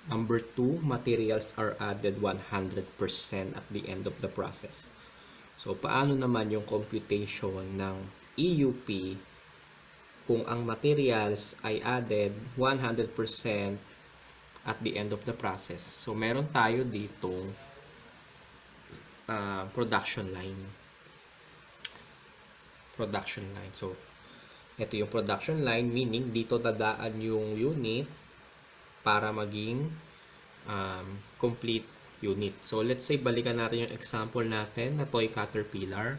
Number 2, materials are added 100% at the end of the process. So, paano naman yung computation ng EUP kung ang materials ay added 100% at the end of the process? So, meron tayo ditong production line. So, ito yung production line, meaning dito dadaan yung unit para maging complete unit. So, let's say, balikan natin yung example natin na toy caterpillar.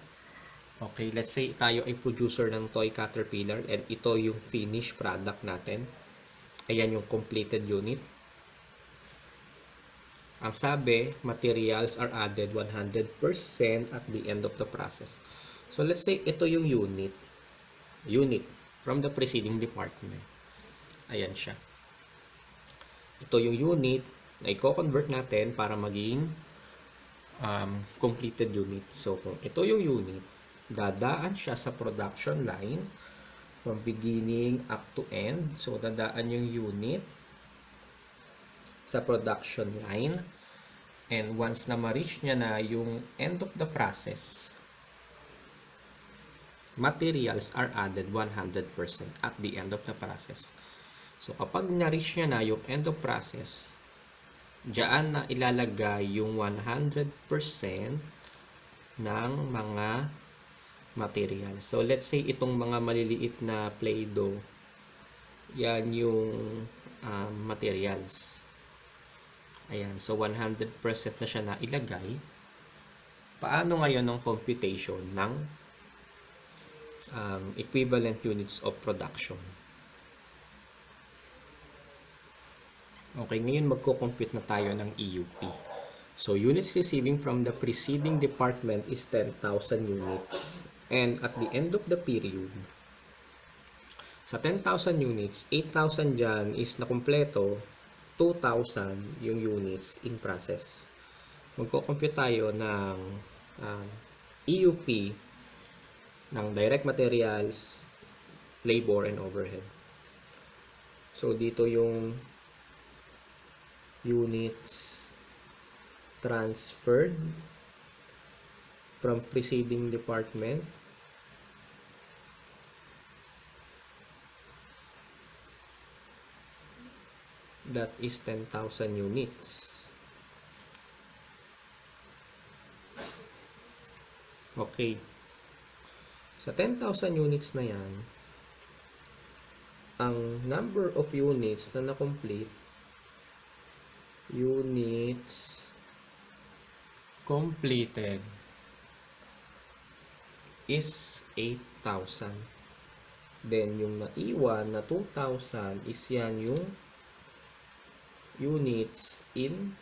Okay, let's say tayo ay producer ng toy caterpillar and ito yung finished product natin. Ayan yung completed unit. Ang sabi, materials are added 100% at the end of the process. So, let's say ito yung unit from the preceding department. Ayan siya. Ito yung unit na i-convert natin para maging completed unit. So, kung ito yung unit, dadaan siya sa production line from beginning up to end. So, dadaan yung unit sa production line. And once na ma-reach niya na yung end of the process, materials are added 100% at the end of the process. So, kapag na-reach niya na yung end of process, diyan na ilalagay yung 100% ng mga materials. So, let's say itong mga maliliit na Play-Doh, yan yung materials. Ayan. So, 100% na siya na ilagay. Paano ngayon ang computation ng equivalent units of production? Okay, ngayon magko-compute na tayo ng EUP. So, units receiving from the preceding department is 10,000 units. And at the end of the period, sa 10,000 units, 8,000 dyan is nakumpleto, 2,000 yung units in process. Magko-compute tayo ng EUP ng direct materials, labor, and overhead. So, dito yung units transferred from preceding department. That is 10,000 units. Okay. Sa 10,000 units na yan, ang number of units na na-complete, units completed is 8,000. Then, yung naiwan na 2,000 is yan yung units in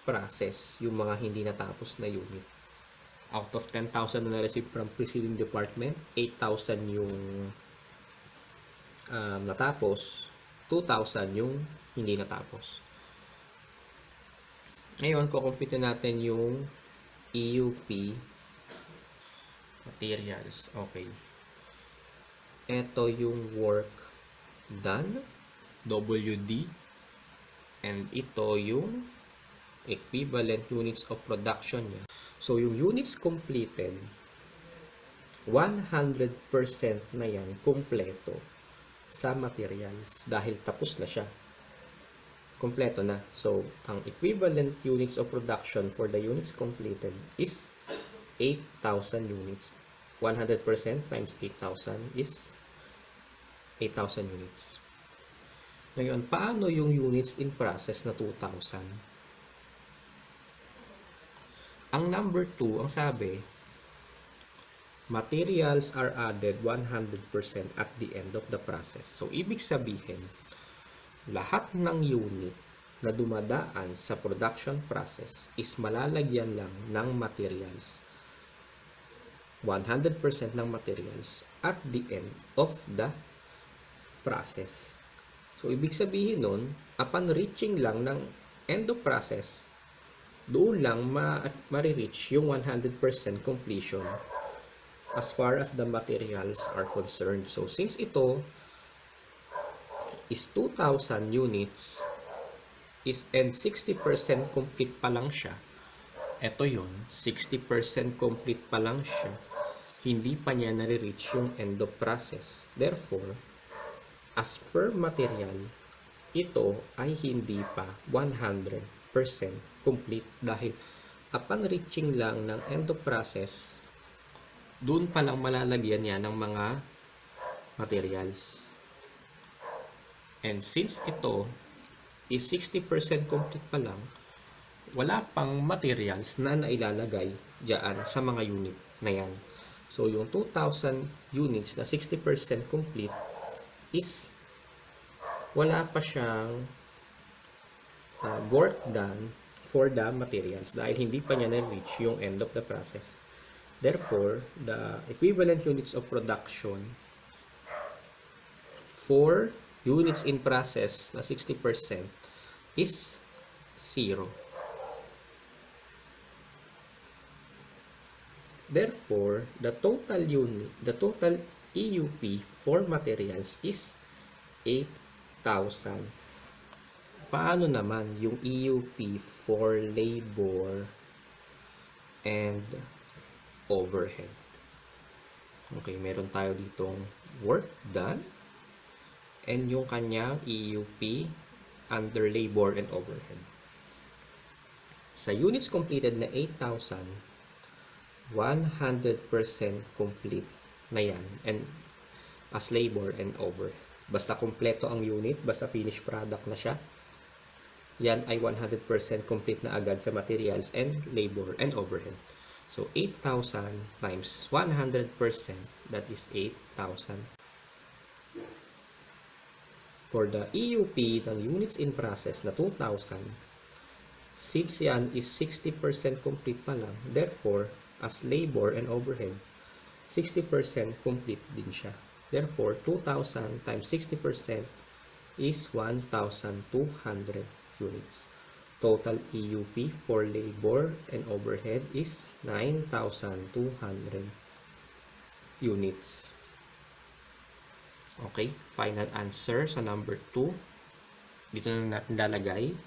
process, yung mga hindi natapos na unit. Out of 10,000 na na-receive from preceding department, 8,000 yung natapos, 2,000 yung hindi natapos. Ngayon, kukumpute natin yung EUP materials. Okay. Ito yung work done, WD, and ito yung equivalent units of production niya. So, yung units completed, 100% na yan kompleto sa materials dahil tapos na siya. Kompleto na. So, ang equivalent units of production for the units completed is 8,000 units. 100% times 8,000 is 8,000 units. Ngayon, paano yung units in process na 2,000? Ang number 2, ang sabi, materials are added 100% at the end of the process. So, ibig sabihin, lahat ng unit na dumadaan sa production process is malalagyan lang ng materials. 100% ng materials at the end of the process. So, ibig sabihin nun, upon reaching lang ng end of process, doon lang ma-reach yung 100% completion as far as the materials are concerned. So, since ito is 2,000 units and 60% complete pa lang siya. Ito yun, 60% complete pa lang siya. Hindi pa niya nare-reach yung end of process. Therefore, as per material, ito ay hindi pa 100% complete dahil upon reaching lang ng end of process, doon pa lang malalagyan niya ng mga materials. And since ito is 60% complete pa lang, wala pang materials na nailalagay dyan sa mga unit na yan. So, yung 2,000 units na 60% complete is wala pa siyang work done for the materials dahil hindi pa niya na-reach yung end of the process. Therefore, the equivalent units of production for units in process na 60% is 0. Therefore, the total EUP for materials is 8,000. Paano naman yung EUP for labor and overhead? Okay, meron tayo ditong work done and yung kanyang EUP under labor and overhead. Sa units completed na 8,000, 100% complete na yan and as labor and overhead. Basta kompleto ang unit, basta finished product na siya, yan ay 100% complete na agad sa materials and labor and overhead. So, 8,000 times 100%, that is 8,000. For the EUP ng units in process na 2,000, since yan is 60% complete pa lang, therefore, as labor and overhead, 60% complete din siya. Therefore, 2,000 times 60% is 1,200 units. Total EUP for labor and overhead is 9,200 units. Okay, final answer sa number 2. Dito na natin lalagay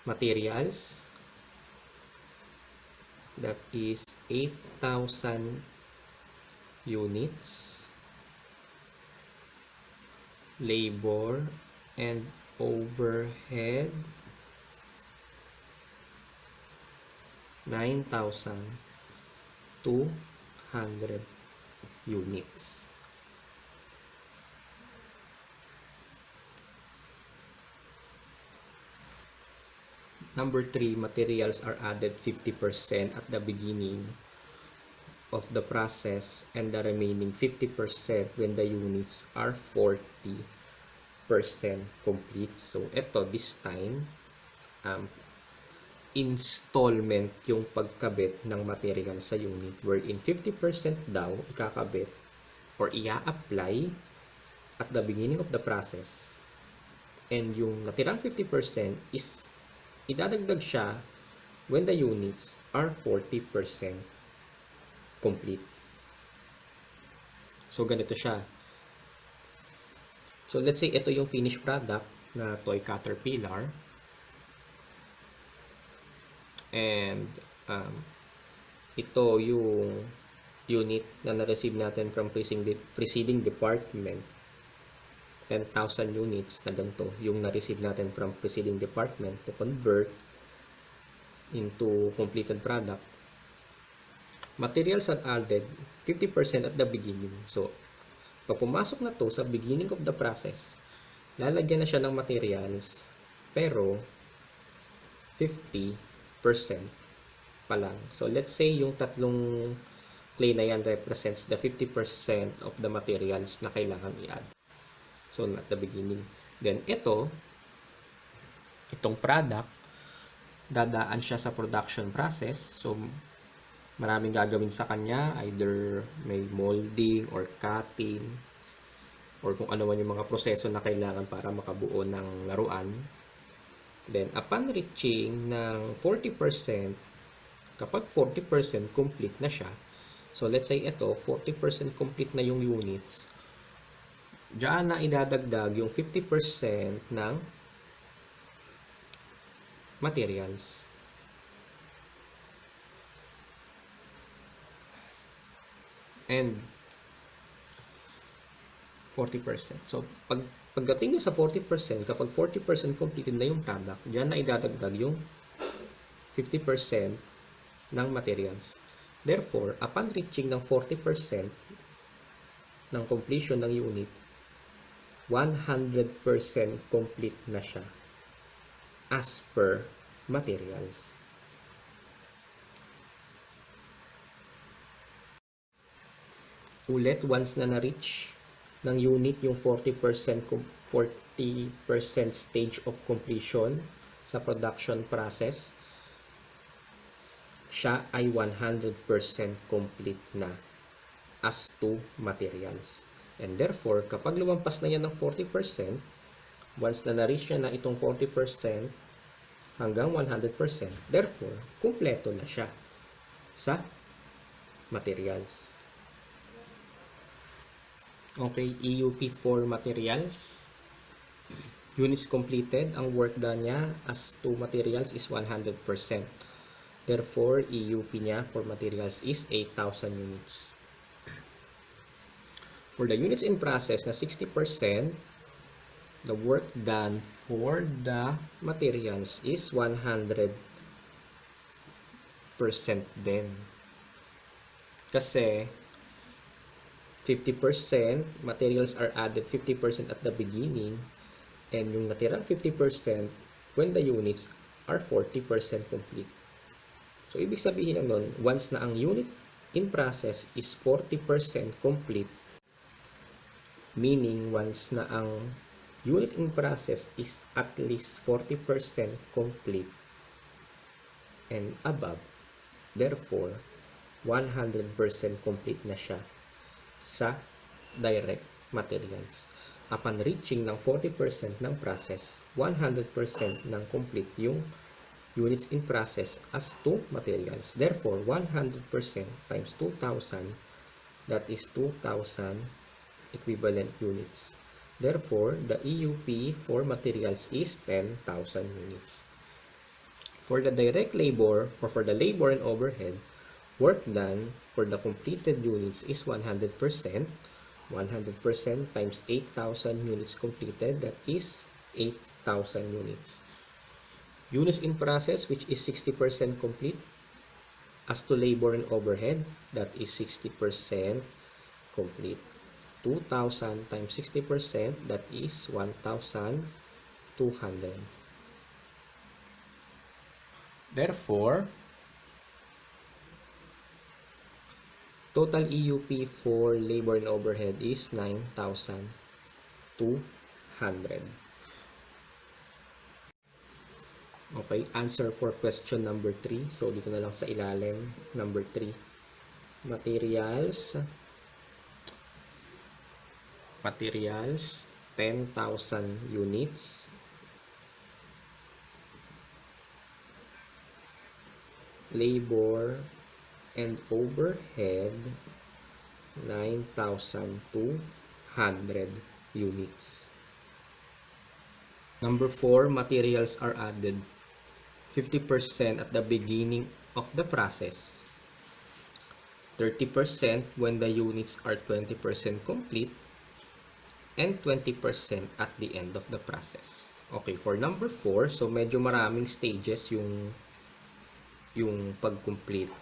materials. That is 8,000 units. Labor and overhead 9,200 units. Number 3, materials are added 50% at the beginning of the process and the remaining 50% when the units are 40% complete. So, ito, this time, installment yung pagkabit ng material sa unit wherein 50% daw ikakabit or ia-apply at the beginning of the process and yung natirang 50% is idadagdag siya when the units are 40% complete. So, ganito siya. So, let's say ito yung finished product na toy caterpillar. And, ito yung unit na na-receive natin from preceding department. 10,000 units na ganito yung na-receive natin from preceding department to convert into completed product. Materials are added 50% at the beginning. So, pag pumasok na to sa beginning of the process, lalagyan na siya ng materials pero 50% pa lang. So, let's say yung tatlong clay na yan represents the 50% of the materials na kailangan i-add. So, at the beginning. Then, itong product, dadaan siya sa production process. So, maraming gagawin sa kanya. Either may molding or cutting or kung ano man yung mga proseso na kailangan para makabuo ng laruan. Then, upon reaching ng 40%, kapag 40% complete na siya, so, let's say ito, 40% complete na yung units, diyan na idadagdag yung 50% ng materials. And 40%. So, pagdating nyo sa 40%, kapag 40% completed na yung product, dyan na idadagdag yung 50% ng materials. Therefore, upon reaching ng 40% ng completion ng unit, 100% complete na siya as per materials. Ulit, once na na-reach ng unit yung 40% stage of completion sa production process, siya ay 100% complete na as to materials. And therefore, kapag lumampas na yan ng 40%, once na na-reach niya na itong 40% hanggang 100%, therefore, kumpleto na siya sa materials. Okay, EUP for materials. Units completed, ang work done niya as to materials is 100%. Therefore, EUP niya for materials is 8,000 units. For the units in process na 60%, the work done for the materials is 100% din. Kasi 50% materials are added 50% at the beginning, and yung natirang 50% when the units are 40% complete. So, ibig sabihin lang nun, once na ang unit in process is 40% complete, meaning once na ang unit in process is at least 40% complete and above, therefore, 100% complete na siya sa direct materials. Upon reaching ng 40% ng process, 100% ng complete yung units in process as to materials. Therefore, 100% times 2,000, that is 2,000 equivalent units. Therefore, the EUP for materials is 10,000 units. For the direct labor or for the labor and overhead, work done for the completed units is 100%. 100% times 8,000 units completed, that is 8,000 units. Units in process, which is 60% complete, as to labor and overhead, that is 60% complete. 2,000 times 60%, that is 1,200. Therefore, total EUP for labor and overhead is 9,200. Okay, answer for question number 3. So, dito na lang sa ilalim, number 3. Materials, 10,000 units. Labor and overhead, 9,200 units. Number 4, materials are added 50% at the beginning of the process, 30% when the units are 20% complete, and 20% at the end of the process. Okay, for number 4, so medyo maraming stages yung pag-complete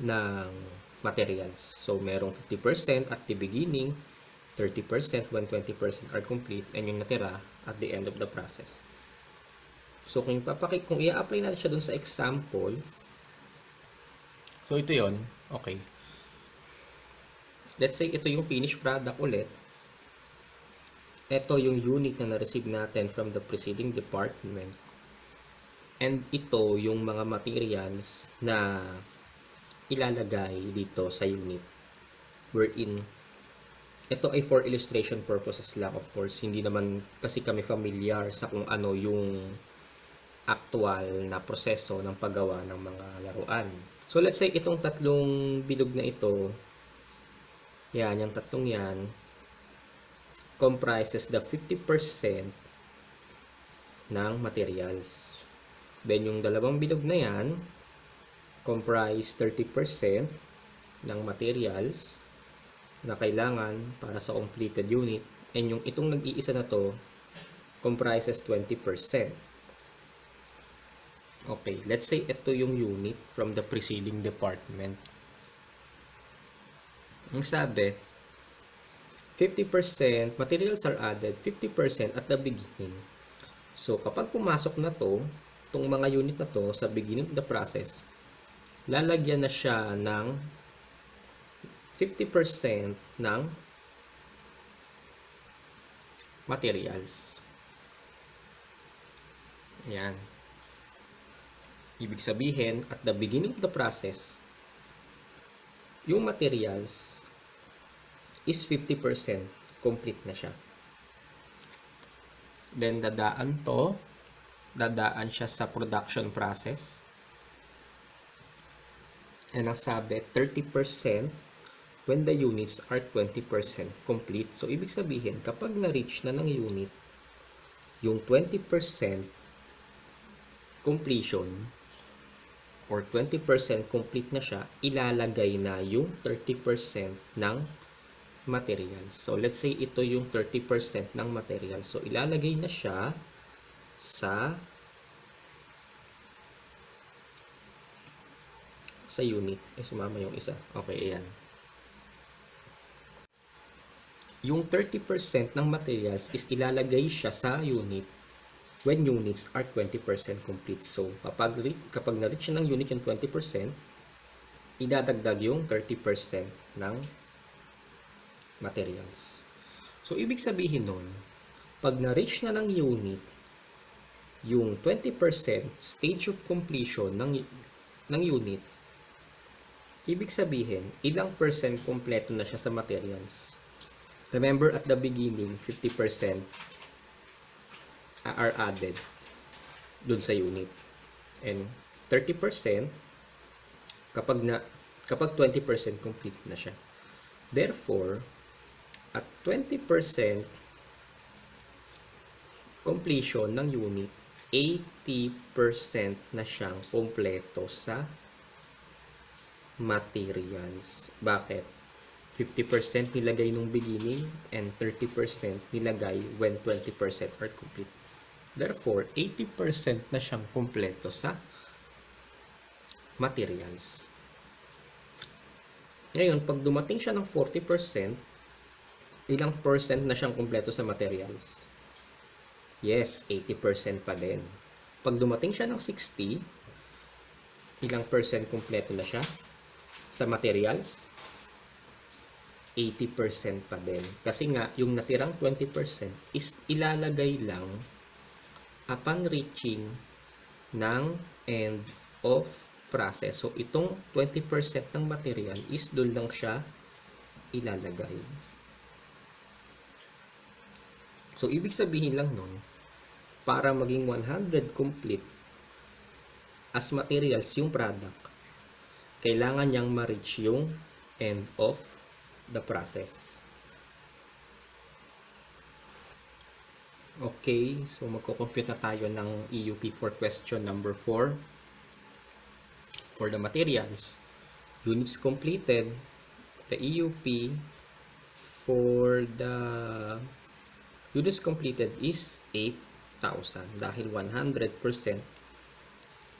ng materials. So, merong 50% at the beginning, 30% when 20% are complete, and yung natira at the end of the process. So, kung i-apply natin siya dun sa example, so ito yon. Okay. Let's say ito yung finished product ulit. Ito yung unit na na-receive natin from the preceding department. And ito yung mga materials na ilalagay dito sa unit. Wherein, ito ay for illustration purposes lang, of course. Hindi naman kasi kami familiar sa kung ano yung actual na proseso ng paggawa ng mga laruan. So, let's say itong tatlong bilog na ito, yan, yung tatlong yan, comprises the 50% ng materials. Then, yung dalawang bilog na yan, comprise 30% ng materials na kailangan para sa completed unit. And yung itong nag-iisa na to, comprises 20%. Okay, let's say ito yung unit from the preceding department. Ang sabi, 50% materials are added, 50% at the beginning. So, kapag pumasok na to, itong mga unit na to sa beginning of the process, lalagyan na siya ng 50% ng materials. Yan. Ibig sabihin, at the beginning of the process, yung materials is 50% complete na siya. Then, dadaan siya sa production process. And ang sabi, 30% when the units are 20% complete. So, ibig sabihin, kapag na-reach na ng unit, yung 20% completion, or 20% complete na siya, ilalagay na yung 30% ng materials. So, let's say ito yung 30% ng materials. So, ilalagay na siya sa unit. Sumama yung isa. Okay, ayan. Yung 30% ng materials is ilalagay siya sa unit when units are 20% complete. So, kapag na-reach ng unit yung 20%, idadagdag yung 30% ng materials. So, ibig sabihin nun, pag na-reach na ng unit, yung 20% stage of completion ng unit, ibig sabihin, ilang percent kompleto na siya sa materials. Remember, at the beginning, 50% are added dun sa unit. And 30% kapag 20% complete na siya. Therefore, at 20% completion ng unit, 80% na siyang kompleto sa materials. Bakit? 50% nilagay nung beginning and 30% nilagay when 20% are complete. Therefore, 80% na siyang kompleto sa materials. Ngayon, pag dumating siya ng 40%, ilang percent na siyang kompleto sa materials? Yes, 80% pa din. Pag dumating siya ng 60, ilang percent kompleto na siya sa materials? 80% pa din. Kasi nga, yung natirang 20% is ilalagay lang upon reaching ng end of process. So, itong 20% ng material is doon lang siya ilalagay. So, ibig sabihin lang nun, para maging 100 complete as materials yung product, kailangan niyang ma-reach yung end of the process. Okay, so magko-compute na tayo ng EUP for question number 4. For the materials, units completed, the EUP for the units completed is 8,000 dahil 100%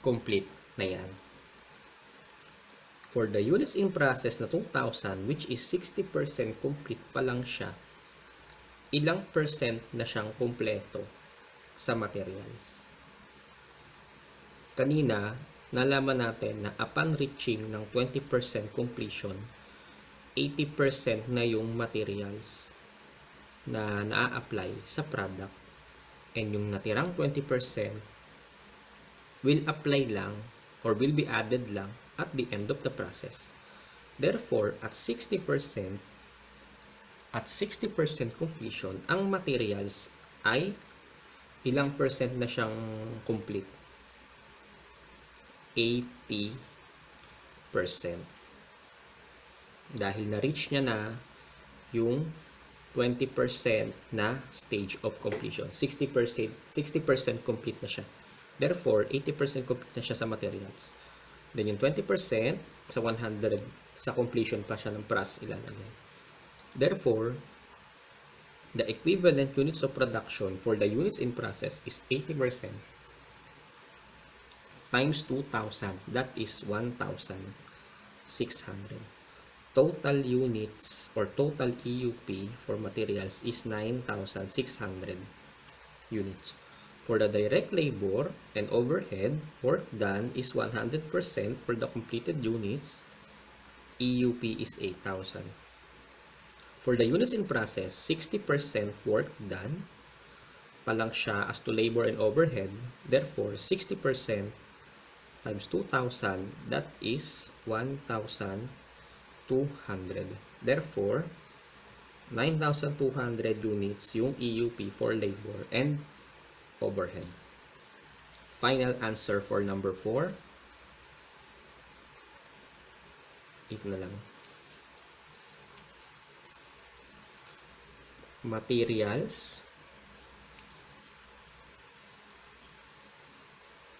complete na yan. For the units in process na 2,000, which is 60% complete pa lang siya, ilang percent na siyang kompleto sa materials? Kanina, nalaman natin na upon reaching ng 20% completion, 80% na yung materials na na-apply sa product. And yung natirang 20% will apply lang or will be added lang at the end of the process. Therefore, at 60% completion, ang materials ay ilang percent na siyang complete? 80%. Dahil na-reach niya na yung 20% na stage of completion. 60% complete na siya. Therefore, 80% complete na siya sa materials. Then yung 20% sa 100, sa completion pa siya ng process ilalagay. Therefore, the equivalent units of production for the units in process is 80% times 2,000. That is 1,600. Total units or total EUP for materials is 9,600 units. For the direct labor and overhead, work done is 100% for the completed units. EUP is 8,000. For the units in process, 60% work done pa lang siya as to labor and overhead. Therefore, 60% times 2,000, that is 1,200. Therefore, 9,200 units yung EUP for labor and overhead. Final answer for number 4. Ito na lang. Materials,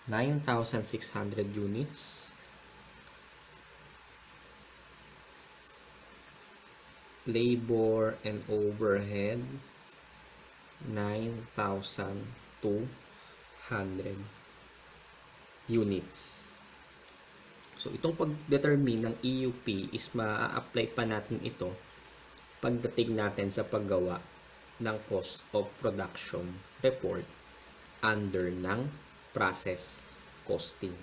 9,600 units. Labor and overhead, 9,200 units. So, itong pag-determine ng EUP is ma-apply pa natin ito pagdating natin sa paggawa ng cost of production report under ng process costing.